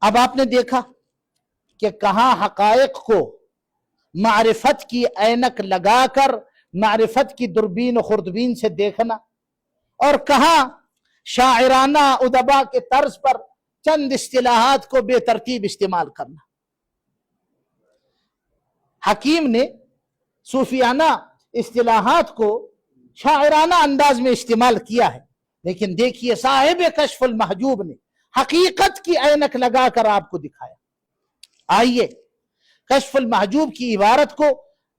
اب آپ نے دیکھا کہ کہاں حقائق کو معرفت کی اینک لگا کر معرفت کی دوربین و خوردبین سے دیکھنا، اور کہاں شاعرانہ ادبا کے طرز پر چند اصطلاحات کو بے ترتیب استعمال کرنا۔ حکیم نے صوفیانہ اصطلاحات کو شاعرانہ انداز میں استعمال کیا ہے، لیکن دیکھیے صاحب کشف المحجوب نے حقیقت کی اینک لگا کر آپ کو دکھایا۔ آئیے کشف المحجوب کی عبارت کو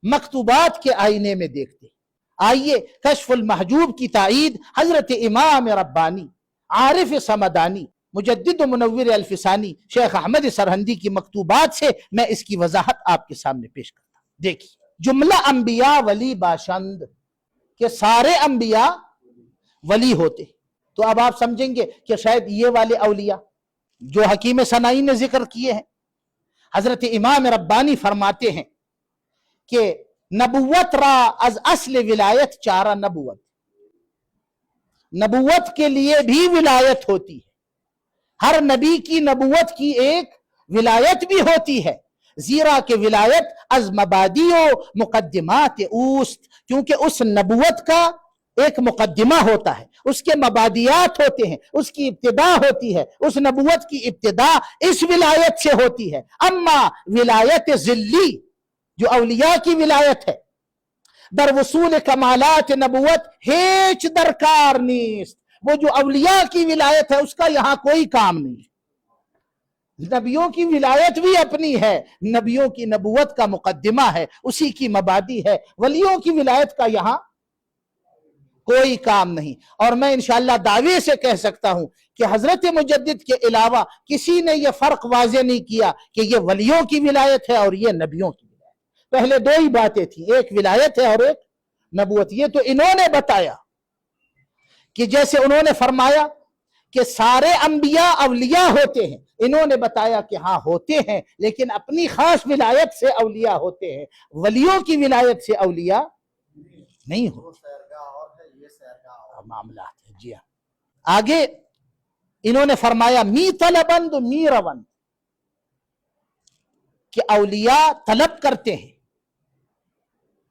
مکتوبات کے آئینے میں دیکھتے ہیں۔ آئیے کشف المحجوب کی تائید حضرت امام ربانی عارف سمدانی مجدد و منور الفسانی شیخ احمد سرہندی کی مکتوبات سے میں اس کی وضاحت آپ کے سامنے پیش کرتا ہوں۔ دیکھیے، جملہ انبیاء ولی باشند کہ سارے انبیاء ولی ہوتے، تو اب آپ سمجھیں گے کہ شاید یہ والے اولیاء جو حکیم سنائی نے ذکر کیے ہیں۔ حضرت امام ربانی فرماتے ہیں کہ نبوت را از اصل ولایت چارہ نبوت، نبوت کے لیے بھی ولایت ہوتی ہے، ہر نبی کی نبوت کی ایک ولایت بھی ہوتی ہے، زیرا کہ ولایت از مبادی و مقدمات اوست، کیونکہ اس نبوت کا ایک مقدمہ ہوتا ہے، اس کے مبادیات ہوتے ہیں، اس کی ابتدا ہوتی ہے، اس نبوت کی ابتدا اس ولایت سے ہوتی ہے۔ اما ولایت ذلی جو اولیاء کی ولایت ہے، در وصول کمالات نبوت ہیچ درکار نیست، وہ جو اولیاء کی ولایت ہے اس کا یہاں کوئی کام نہیں ہے۔ نبیوں کی ولایت بھی اپنی ہے، نبیوں کی نبوت کا مقدمہ ہے، اسی کی مبادی ہے، ولیوں کی ولایت کا یہاں کوئی کام نہیں۔ اور میں انشاءاللہ دعوے سے کہہ سکتا ہوں کہ حضرت مجدد کے علاوہ کسی نے یہ فرق واضح نہیں کیا کہ یہ ولیوں کی ولایت ہے اور یہ نبیوں کی ولایت۔ پہلے دو ہی باتیں تھیں، ایک ولایت ہے اور ایک نبوت۔ یہ تو انہوں نے بتایا کہ جیسے انہوں نے فرمایا کہ سارے انبیاء اولیاء ہوتے ہیں، انہوں نے بتایا کہ ہاں ہوتے ہیں، لیکن اپنی خاص ولایت سے اولیاء ہوتے ہیں، ولیوں کی ولایت سے اولیاء نہیں ہوتے۔ معاملات ہے جی ہاں۔ آگے انہوں نے فرمایا می طلبند می روند، کہ اولیاء طلب کرتے ہیں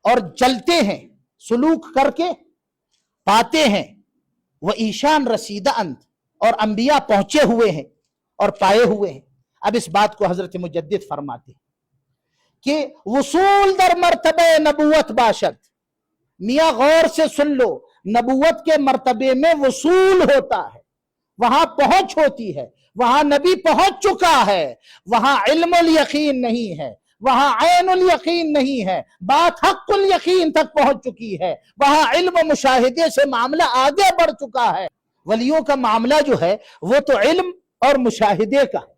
اور چلتے ہیں، سلوک کر کے پاتے ہیں، وہ ایشان رسیدہ اند، اور انبیاء پہنچے ہوئے ہیں اور پائے ہوئے ہیں۔ اب اس بات کو حضرت مجدد فرماتے ہیں کہ وصول در مرتبہ نبوت باشد، میاں غور سے سن لو، نبوت کے مرتبے میں وصول ہوتا ہے، وہاں پہنچ ہوتی ہے، وہاں نبی پہنچ چکا ہے، وہاں علم الیقین نہیں ہے، وہاں عین الیقین نہیں ہے، بات حق الیقین تک پہنچ چکی ہے، وہاں علم و مشاہدے سے معاملہ آگے بڑھ چکا ہے۔ ولیوں کا معاملہ جو ہے وہ تو علم اور مشاہدے کا ہے۔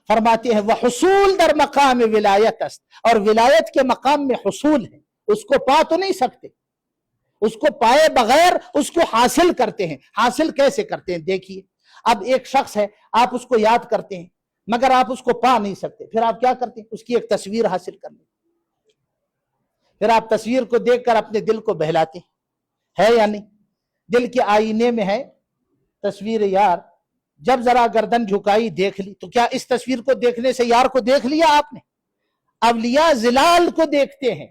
فرماتے ہیں وحصول در مقام ولایت است، اور ولایت کے مقام میں حصول ہے، اس کو پا تو نہیں سکتے، اس کو پائے بغیر اس کو حاصل کرتے ہیں۔ حاصل کیسے کرتے ہیں؟ دیکھیے، اب ایک شخص ہے، آپ اس کو یاد کرتے ہیں مگر آپ اس کو پا نہیں سکتے، پھر آپ کیا کرتے ہیں؟ اس کی ایک تصویر حاصل کر لیتے، پھر آپ تصویر کو دیکھ کر اپنے دل کو بہلاتے ہیں، ہے یا نہیں؟ دل کے آئینے میں ہے تصویر یار، جب ذرا گردن جھکائی دیکھ لی، تو کیا اس تصویر کو دیکھنے سے یار کو دیکھ لیا آپ نے؟ اولیاء ظلال کو دیکھتے ہیں،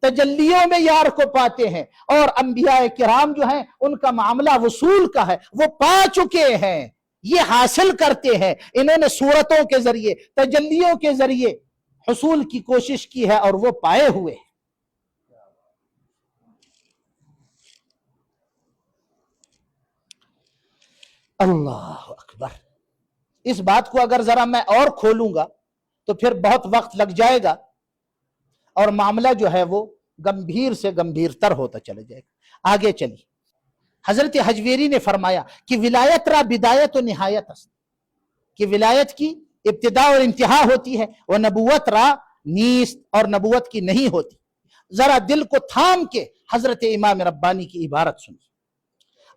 تجلیوں میں یار کو پاتے ہیں، اور انبیاء کرام جو ہیں ان کا معاملہ وصول کا ہے، وہ پا چکے ہیں، یہ حاصل کرتے ہیں۔ انہوں نے صورتوں کے ذریعے، تجلیوں کے ذریعے حصول کی کوشش کی ہے اور وہ پائے ہوئے ہیں۔ اللہ اکبر۔ اس بات کو اگر ذرا میں اور کھولوں گا تو پھر بہت وقت لگ جائے گا اور معاملہ جو ہے وہ گمبھیر سے گمبھیر تر ہوتا چلے جائے گا۔ آگے چلی، حضرت حجویری نے فرمایا کہ ولایت را بدایت و نہایت است، کہ ولایت کی ابتدا اور انتہا ہوتی ہے، وہ نبوت را نیست، اور نبوت کی نہیں ہوتی۔ ذرا دل کو تھام کے حضرت امام ربانی کی عبارت سنیے۔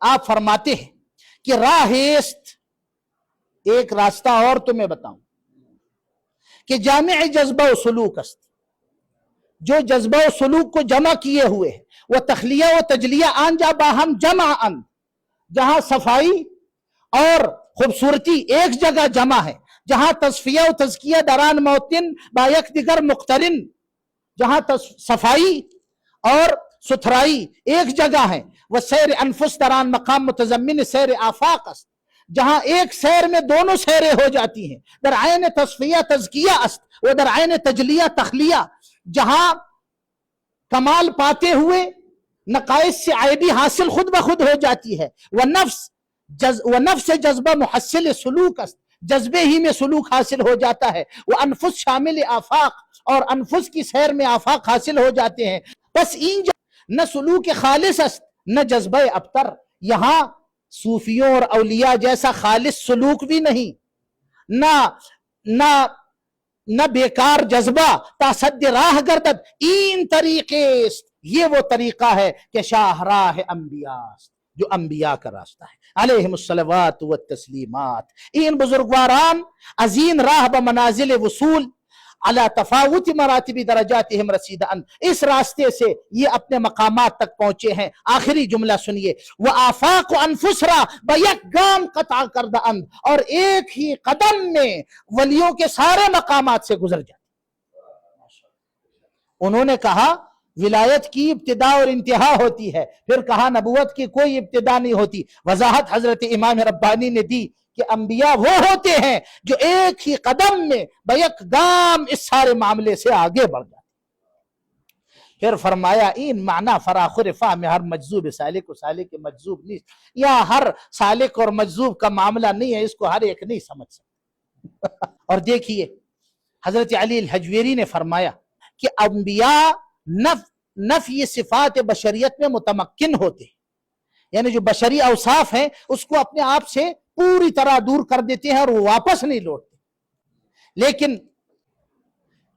آپ فرماتے ہیں کہ راہست، ایک راستہ اور تمہیں بتاؤں، کہ جامع جذبہ و سلوک است، جو جذبہ و سلوک کو جمع کیے ہوئے ہیں، وہ تخلیہ و تجلیہ آن جا باہم جمع ان، جہاں صفائی اور خوبصورتی ایک جگہ جمع ہے، جہاں تصفیہ و تزکیہ دران موتن با یک دیگر مقترن، جہاں صفائی اور ستھرائی ایک جگہ ہے، وہ سیر انفس دران مقام متضمن سیر آفاق است، جہاں ایک سیر میں دونوں سیریں ہو جاتی ہیں، در عین تصفیہ تزکیہ است و در عین تجلیہ تخلیہ، جہاں کمال پاتے ہوئے نقائص سے عیبی حاصل خود بخود ہو جاتی ہے، وہ نفس جذبہ محصل سلوک است، جذبے ہی میں سلوک حاصل ہو جاتا ہے، وہ انفس شامل آفاق، اور انفس کی سیر میں آفاق حاصل ہو جاتے ہیں، بس این نہ سلوک خالص است نہ جذبہ ابتر، یہاں صوفیوں اور اولیاء جیسا خالص سلوک بھی نہیں، نہ بیکار جذبہ تا صد راہ گردد، این طریقے است، یہ وہ طریقہ ہے کہ شاہراہ انبیاء است، جو انبیاء کا راستہ ہے علیہم الصلوات والتسلیمات۔ این بزرگواران ازین راہ بمنازل وصول علی تفاوت مراتب درجاتہم رسیدان، اس راستے سے یہ اپنے مقامات تک پہنچے ہیں۔ آخری جملہ سنیے، وہ آفاق و انفس را بیک گام قطع کردہ اند، اور ایک ہی قدم میں ولیوں کے سارے مقامات سے گزر جاتے۔ انہوں نے کہا ولایت کی ابتدا اور انتہا ہوتی ہے، پھر کہا نبوت کی کوئی ابتدا نہیں ہوتی۔ وضاحت حضرت امام ربانی نے دی کہ انبیاء وہ ہوتے ہیں جو ایک ہی قدم میں بیک گام اس سارے معاملے سے آگے بڑھ جاتے۔ پھر فرمایا این معنی فراخر فہم ہر مجذوب سالک و سالک مجذوب نہیں، یا ہر سالک اور مجذوب کا معاملہ نہیں ہے، اس کو ہر ایک نہیں سمجھ سکتا۔ اور دیکھیے حضرت علی الحجویری نے فرمایا کہ انبیاء نفی صفات بشریت میں متمکن ہوتے ہیں، یعنی جو بشری اوصاف ہیں اس کو اپنے آپ سے پوری طرح دور کر دیتے ہیں اور وہ واپس نہیں لوٹتے۔ لیکن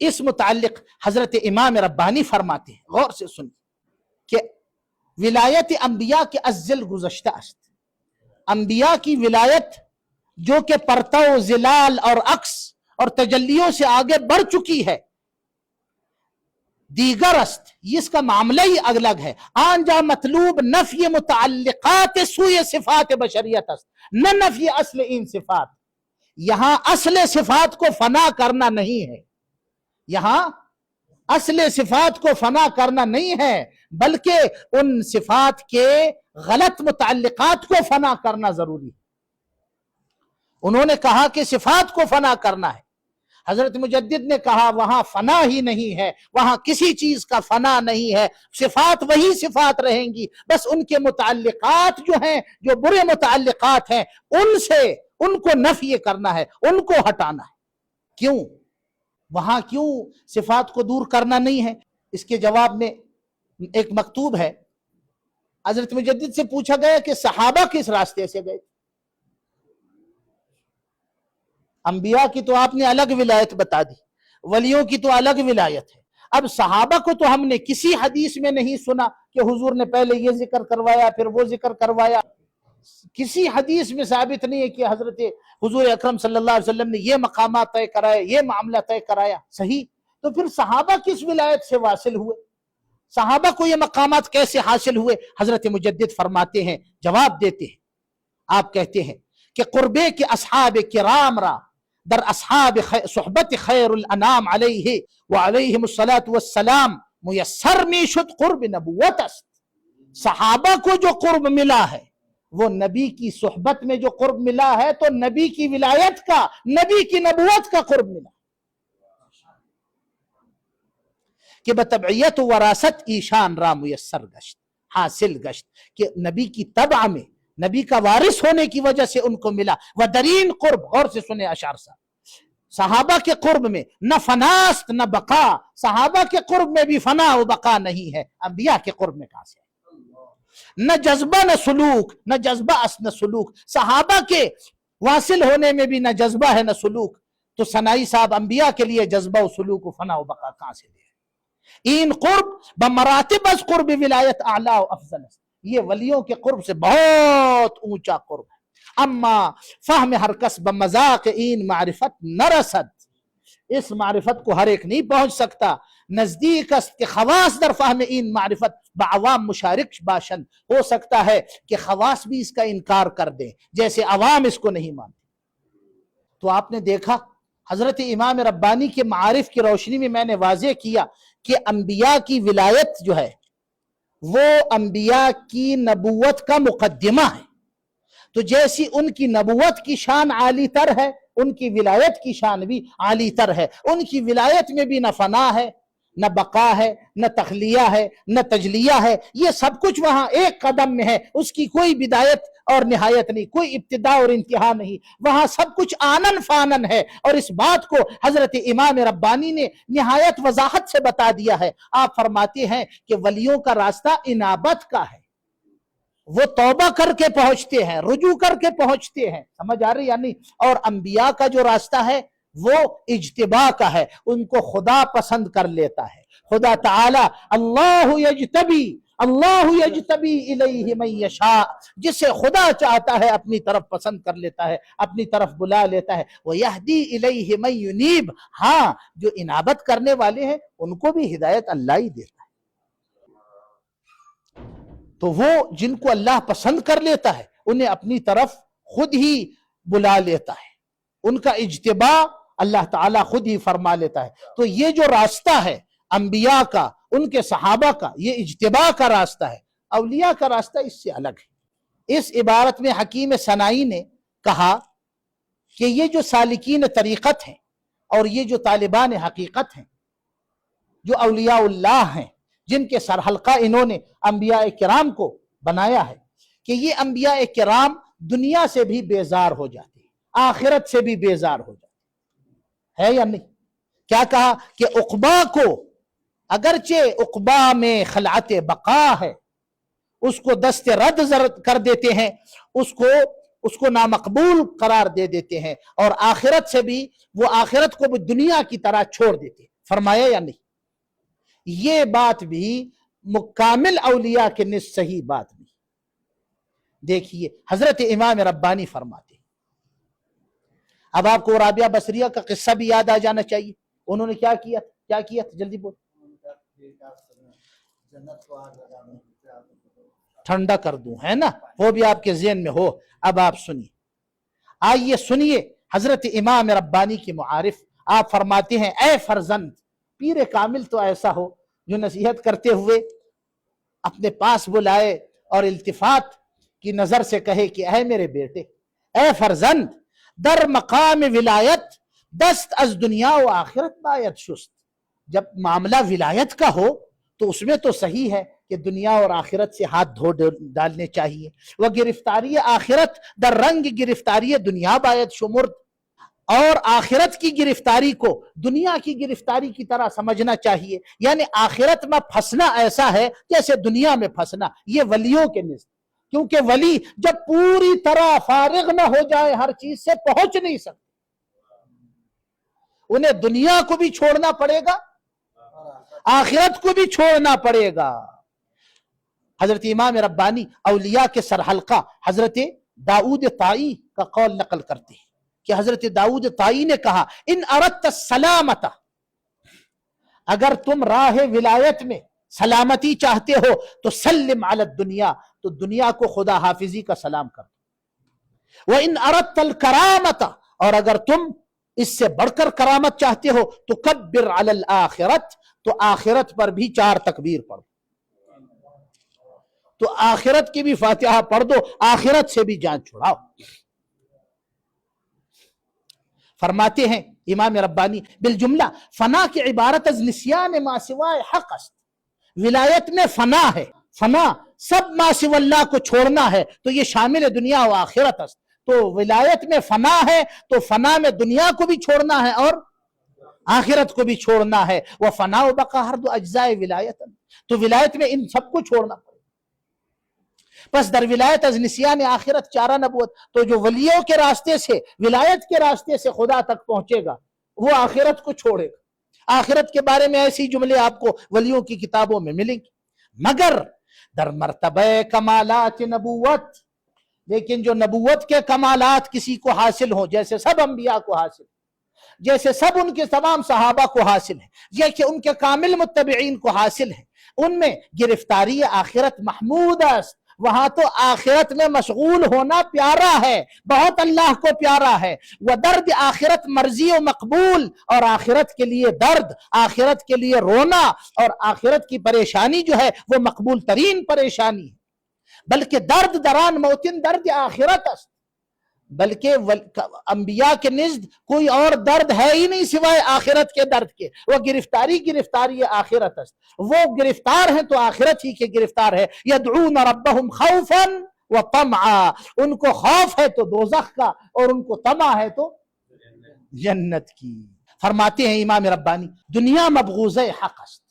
اس متعلق حضرت امام ربانی فرماتے ہیں، غور سے سنیں، کہ ولایت انبیاء کے ازل گزشتہ است، انبیاء کی ولایت جو کہ پرتو زلال اور عکس اور تجلیوں سے آگے بڑھ چکی ہے، دیگر است، اس کا معاملہ ہی الگ ہے۔ آنجا مطلوب نفی متعلقات سوئے صفات بشریت است، نہ نفی اصل ان صفات، یہاں اصل صفات کو فنا کرنا نہیں ہے، یہاں اصل صفات کو فنا کرنا نہیں ہے، بلکہ ان صفات کے غلط متعلقات کو فنا کرنا ضروری ہے۔ انہوں نے کہا کہ صفات کو فنا کرنا ہے، حضرت مجدد نے کہا وہاں فنا ہی نہیں ہے، وہاں کسی چیز کا فنا نہیں ہے، صفات وہی صفات رہیں گی، بس ان کے متعلقات جو ہیں، جو برے متعلقات ہیں، ان کو نفی کرنا ہے، ان کو ہٹانا ہے۔ کیوں وہاں کیوں صفات کو دور کرنا نہیں ہے؟ اس کے جواب میں ایک مکتوب ہے، حضرت مجدد سے پوچھا گیا کہ صحابہ کس راستے سے گئے؟ انبیاء کی تو آپ نے الگ ولایت بتا دی، ولیوں کی تو الگ ولایت ہے، اب صحابہ کو تو ہم نے کسی حدیث میں نہیں سنا کہ حضور نے پہلے یہ ذکر کروایا پھر وہ ذکر کروایا، کسی حدیث میں ثابت نہیں ہے کہ حضرت حضور اکرم صلی اللہ علیہ وسلم نے یہ مقامات طے کرائے، یہ معاملہ طے کرایا۔ صحیح، تو پھر صحابہ کس ولایت سے واصل ہوئے؟ صحابہ کو یہ مقامات کیسے حاصل ہوئے؟ حضرت مجدد فرماتے ہیں، جواب دیتے ہیں، آپ کہتے ہیں کہ قربے کے اصحاب کرام را در اصحاب صحبت خیر الانام علیہ وعلیہم الصلاۃ والسلام میسر می شد قرب نبوت است۔ صحابہ کو جو قرب ملا ہے وہ نبی کی صحبت میں جو قرب ملا ہے، تو نبی کی ولایت کا، نبی کی نبوت کا قرب ملا کہ بتبعیت و وراثت ایشان را میسر گشت، حاصل گشت، کہ نبی کی تبع میں، نبی کا وارث ہونے کی وجہ سے ان کو ملا۔ ودرین قرب، غور سے سنے اشعار صاحب، صحابہ کے قرب میں نہ فناست نہ بقا، صحابہ کے قرب میں بھی فنا و بقا نہیں ہے، انبیاء کے قرب میں کہاں سے ہے؟ نہ جذبہ نہ سلوک، نہ جذبہ نہ سلوک، صحابہ کے واصل ہونے میں بھی نہ جذبہ ہے نہ سلوک، تو ثنائی صاحب انبیاء کے لیے جذبہ و سلوک و فنا و بقا کہاں سے دے؟ این قرب بمراتب از قرب ولایت اعلی و افضل است، یہ ولیوں کے قرب سے بہت اونچا قرب ہے۔ اما فہم ہر کس بمذاق این معرفت نرسد، اس معرفت کو ہر ایک نہیں پہنچ سکتا۔ نزدیک است کہ خواص در فہم این معرفت بعوام مشارک باشند، ہو سکتا ہے کہ خواص بھی اس کا انکار کر دیں، جیسے عوام اس کو نہیں مانتے۔ تو آپ نے دیکھا حضرت امام ربانی کے معارف کی روشنی میں میں نے واضح کیا کہ انبیاء کی ولایت جو ہے وہ انبیاء کی نبوت کا مقدمہ ہے. تو جیسی ان کی نبوت کی شان عالی تر ہے، ان کی ولایت کی شان بھی عالی تر ہے. ان کی ولایت میں بھی نہ فنا ہے، نہ بقا ہے، نہ تخلیہ ہے، نہ تجلیہ ہے، یہ سب کچھ وہاں ایک قدم میں ہے. اس کی کوئی بدایت اور نہایت نہیں، کوئی ابتدا اور انتہا نہیں، وہاں سب کچھ آنن فانن ہے. اور اس بات کو حضرت امام ربانی نے نہایت وضاحت سے بتا دیا ہے. آپ فرماتے ہیں کہ ولیوں کا راستہ انابت کا ہے، وہ توبہ کر کے پہنچتے ہیں، رجوع کر کے پہنچتے ہیں. سمجھ آ رہی یا نہیں؟ اور انبیاء کا جو راستہ ہے وہ اجتباء کا ہے، ان کو خدا پسند کر لیتا ہے. خدا تعالی اللہ یجتبی الیہ من یشاء، جسے خدا چاہتا ہے اپنی طرف پسند کر لیتا ہے، اپنی طرف بلا لیتا ہے. وَيَهْدِي إِلَيْهِ مَن يُنِيبُ، ہاں جو انابت کرنے والے ہیں ان کو بھی ہدایت اللہ ہی دیتا ہے. تو وہ جن کو اللہ پسند کر لیتا ہے انہیں اپنی طرف خود ہی بلا لیتا ہے، ان کا اجتباء اللہ تعالیٰ خود ہی فرما لیتا ہے. تو یہ جو راستہ ہے انبیاء کا، ان کے صحابہ کا، یہ اجتباء کا راستہ ہے. اولیاء کا راستہ اس سے الگ ہے. اس عبارت میں حکیم سنائی نے کہا کہ یہ جو سالکین طریقت ہیں اور یہ جو طالبان حقیقت ہیں، جو اولیاء اللہ ہیں، جن کے سر حلقہ انہوں نے انبیاء کرام کو بنایا ہے، کہ یہ انبیاء کرام دنیا سے بھی بیزار ہو جاتے ہیں، آخرت سے بھی بیزار ہو جاتے ہیں. ہے یا نہیں؟ کیا کہا کہ عقبہ کو اگرچہ عقبہ میں خلعت بقا ہے، اس کو دست رد کر دیتے ہیں، اس کو نامقبول قرار دے دیتے ہیں، اور آخرت سے بھی وہ آخرت کو بھی دنیا کی طرح چھوڑ دیتے ہیں. فرمایا یا نہیں؟ یہ بات بھی مکامل اولیاء کے نزد صحیح بات نہیں. دیکھیے حضرت امام ربانی فرماتے ہیں، اب آپ کو رابعہ بصریہ کا قصہ بھی یاد آ جانا چاہیے. انہوں نے کیا کیا تھا جلدی بول. ٹھنڈا کر دوں، ہے نا، وہ بھی آپ کے ذہن میں ہو. اب آپ سنیے، آئیے سنیے حضرت امام ربانی کی معارف. آپ فرماتے ہیں اے فرزند، پیر کامل تو ایسا ہو جو نصیحت کرتے ہوئے اپنے پاس بلائے اور التفات کی نظر سے کہے کہ اے میرے بیٹے، اے فرزند، در مقام ولایت دست از دنیا و آخرت باید شست. جب معاملہ ولایت کا ہو تو اس میں تو صحیح ہے کہ دنیا اور آخرت سے ہاتھ دھو ڈالنے چاہیے. وہ گرفتاری آخرت در رنگ گرفتاری دنیا باید شمرد، اور آخرت کی گرفتاری کو دنیا کی گرفتاری کی طرح سمجھنا چاہیے. یعنی آخرت میں پھنسنا ایسا ہے جیسے دنیا میں پھنسنا. یہ ولیوں کے نزد، کیونکہ ولی جب پوری طرح فارغ نہ ہو جائے ہر چیز سے پہنچ نہیں سکتے. انہیں دنیا کو بھی چھوڑنا پڑے گا، آخرت کو بھی چھوڑنا پڑے گا. حضرت امام ربانی اولیاء کے سر حلقہ حضرت داؤد طائی کا قول نقل کرتے ہیں کہ حضرت داؤد طائی نے کہا ان اردت السلامت، اگر تم راہ ولایت میں سلامتی چاہتے ہو تو سلم علی الدنیا، تو دنیا کو خدا حافظی کا سلام کر دو. وَإِنْ أَرَدْتَ الْكَرَامَةَ، اور اگر تم اس سے بڑھ کر کرامت چاہتے ہو تو کبر علی الآخرت، تو آخرت پر بھی 4 تکبیر پڑھ دو. تو آخرت کی بھی فاتحہ پڑھ دو، آخرت سے بھی جان چھڑاؤ. فرماتے ہیں امام ربانی بالجملہ فنا کی عبارت از نسیان ما سوائے حق است. ولایت میں فنا ہے، فنا سب ما سوا اللہ کو چھوڑنا ہے، تو یہ شامل دنیا و آخرت است. تو ولایت میں فنا ہے تو فنا میں دنیا کو بھی چھوڑنا ہے اور آخرت کو بھی چھوڑنا ہے. وہ فنا و بقا ہر دو اجزائے ولایت، تو ولایت میں ان سب کو چھوڑنا پڑے. پس در ولایت از نسیان آخرت چارہ نبوت. تو جو ولیوں کے راستے سے، ولایت کے راستے سے خدا تک پہنچے گا وہ آخرت کو چھوڑے گا. آخرت کے بارے میں ایسی جملے آپ کو ولیوں کی کتابوں میں ملیں گی. مگر در مرتبہ کمالات نبوت، لیکن جو نبوت کے کمالات کسی کو حاصل ہوں، جیسے سب انبیاء کو حاصل، جیسے سب ان کے تمام صحابہ کو حاصل ہے، جیسے ان کے کامل متبعین کو حاصل ہے، ان میں گرفتاری آخرت محمود است وہاں تو آخرت میں مشغول ہونا پیارا ہے، بہت اللہ کو پیارا ہے۔ وہ درد آخرت مرضی و مقبول، اور آخرت کے لیے درد، آخرت کے لیے رونا اور آخرت کی پریشانی جو ہے وہ مقبول ترین پریشانی ہے۔ بلکہ درد دران موتن درد آخرت است، بلکہ انبیاء کے نزد کوئی اور درد ہے ہی نہیں سوائے آخرت کے درد کے۔ وہ گرفتاری آخرت است، وہ گرفتار ہیں تو آخرت ہی کے گرفتار ہے۔ یدعون ربهم خوفا وطمعا، ان کو خوف ہے تو دوزخ کا، اور ان کو طمع ہے تو جنت کی۔ فرماتے ہیں امام ربانی، دنیا مبغوضہ حق است،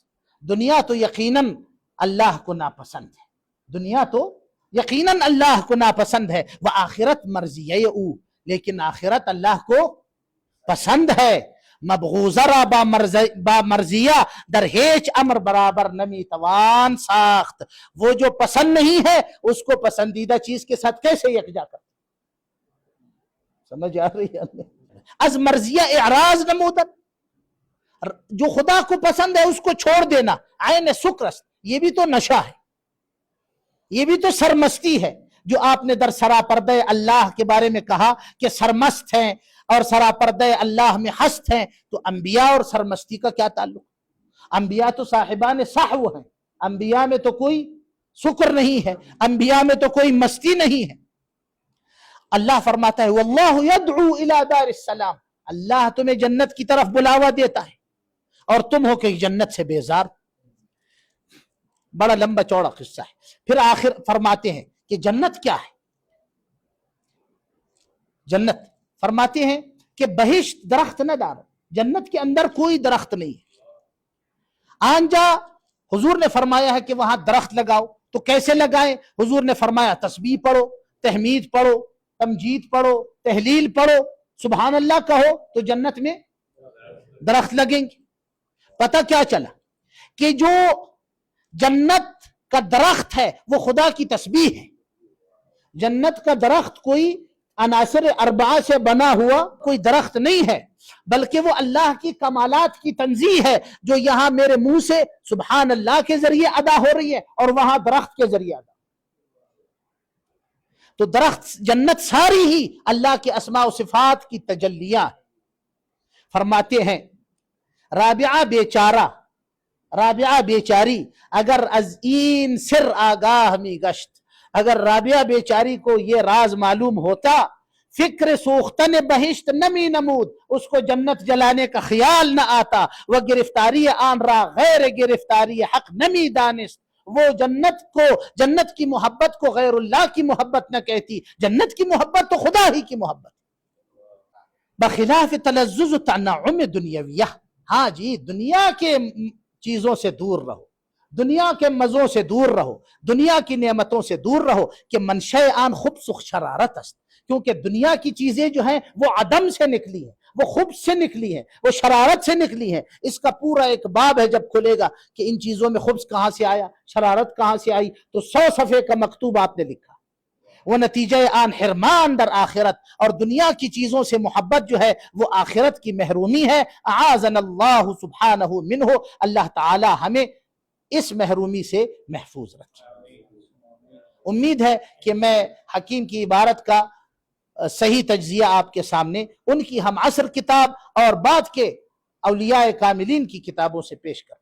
دنیا تو یقیناً اللہ کو ناپسند ہے، دنیا تو یقیناً اللہ کو ناپسند ہے۔ وہ آخرت مرضیہ او، لیکن آخرت اللہ کو پسند ہے۔ مبغوضہ را با مرضیہ در ہیچ امر برابر نمی توان ساخت، وہ جو پسند نہیں ہے اس کو پسندیدہ چیز کے ساتھ کیسے یکجا کر، سمجھ آ رہی ہے؟ از مرضیہ اعراض نمودن، جو خدا کو پسند ہے اس کو چھوڑ دینا عین سکر است، یہ بھی تو نشہ ہے، یہ بھی تو سرمستی ہے، جو آپ نے در سراپردہ اللہ کے بارے میں کہا کہ سرمست ہیں اور سراپردہ اللہ میں ہست ہیں، تو انبیاء اور سرمستی کا کیا تعلق؟ انبیاء تو صاحبان صحو ہیں، انبیاء میں تو کوئی سکر نہیں ہے، انبیاء میں تو کوئی مستی نہیں ہے۔ اللہ فرماتا ہے واللہ یدعو الی دار السلام، اللہ تمہیں جنت کی طرف بلاوا دیتا ہے اور تم ہو کہ جنت سے بیزار۔ بڑا لمبا چوڑا قصہ ہے۔ پھر آخر فرماتے ہیں کہ جنت کیا ہے؟ جنت فرماتے ہیں کہ بہشت درخت نہ ڈالو، جنت کے اندر کوئی درخت نہیں ہے۔ آنجا حضور نے فرمایا ہے کہ وہاں درخت لگاؤ، تو کیسے لگائیں؟ حضور نے فرمایا تسبیح پڑھو، تحمید پڑھو، تمجید پڑھو، تحلیل پڑھو، سبحان اللہ کہو، تو جنت میں درخت لگیں گے۔ پتہ کیا چلا کہ جو جنت کا درخت ہے وہ خدا کی تسبیح ہے۔ جنت کا درخت کوئی عناصر اربعہ سے بنا ہوا کوئی درخت نہیں ہے، بلکہ وہ اللہ کی کمالات کی تنزیہ ہے، جو یہاں میرے منہ سے سبحان اللہ کے ذریعے ادا ہو رہی ہے اور وہاں درخت کے ذریعے ادا۔ تو درخت جنت ساری ہی اللہ کے اسماء و صفات کی تجلیہ ہے۔ فرماتے ہیں رابعہ بیچارہ، رابعہ بیچاری اگر از این سر آگاہ می گشت، اگر رابعہ بیچاری کو یہ راز معلوم ہوتا، فکر سوختن بہشت نمی نمود، اس کو جنت جلانے کا خیال نہ آتا، وہ گرفتاری آن را غیر گرفتاری حق نمی دانست، وہ جنت کی محبت کو غیر اللہ کی محبت نہ کہتی، جنت کی محبت تو خدا ہی کی محبت۔ بخلاف تلذذ تنعم دنیاویہ، ہاں جی دنیا کے چیزوں سے دور رہو، دنیا کے مزوں سے دور رہو، دنیا کی نعمتوں سے دور رہو، کہ منشأ آن خبث و شرارت است، کیونکہ دنیا کی چیزیں جو ہیں وہ عدم سے نکلی ہیں، وہ خبث سے نکلی ہیں، وہ شرارت سے نکلی ہیں۔ اس کا پورا ایک باب ہے جب کھلے گا کہ ان چیزوں میں خبث کہاں سے آیا، شرارت کہاں سے آئی، تو 100 صفحے کا مکتوب آپ نے لکھا۔ وہ نتیجہ آن حرمان در آخرت، اور دنیا کی چیزوں سے محبت جو ہے وہ آخرت کی محرومی ہے۔ اعاذنا اللہ سبحانہ منہ، اللہ تعالی ہمیں اس محرومی سے محفوظ رکھے۔ امید ہے کہ میں حکیم کی عبارت کا صحیح تجزیہ آپ کے سامنے ان کی ہم عصر کتاب اور بعد کے اولیاء کاملین کی کتابوں سے پیش کر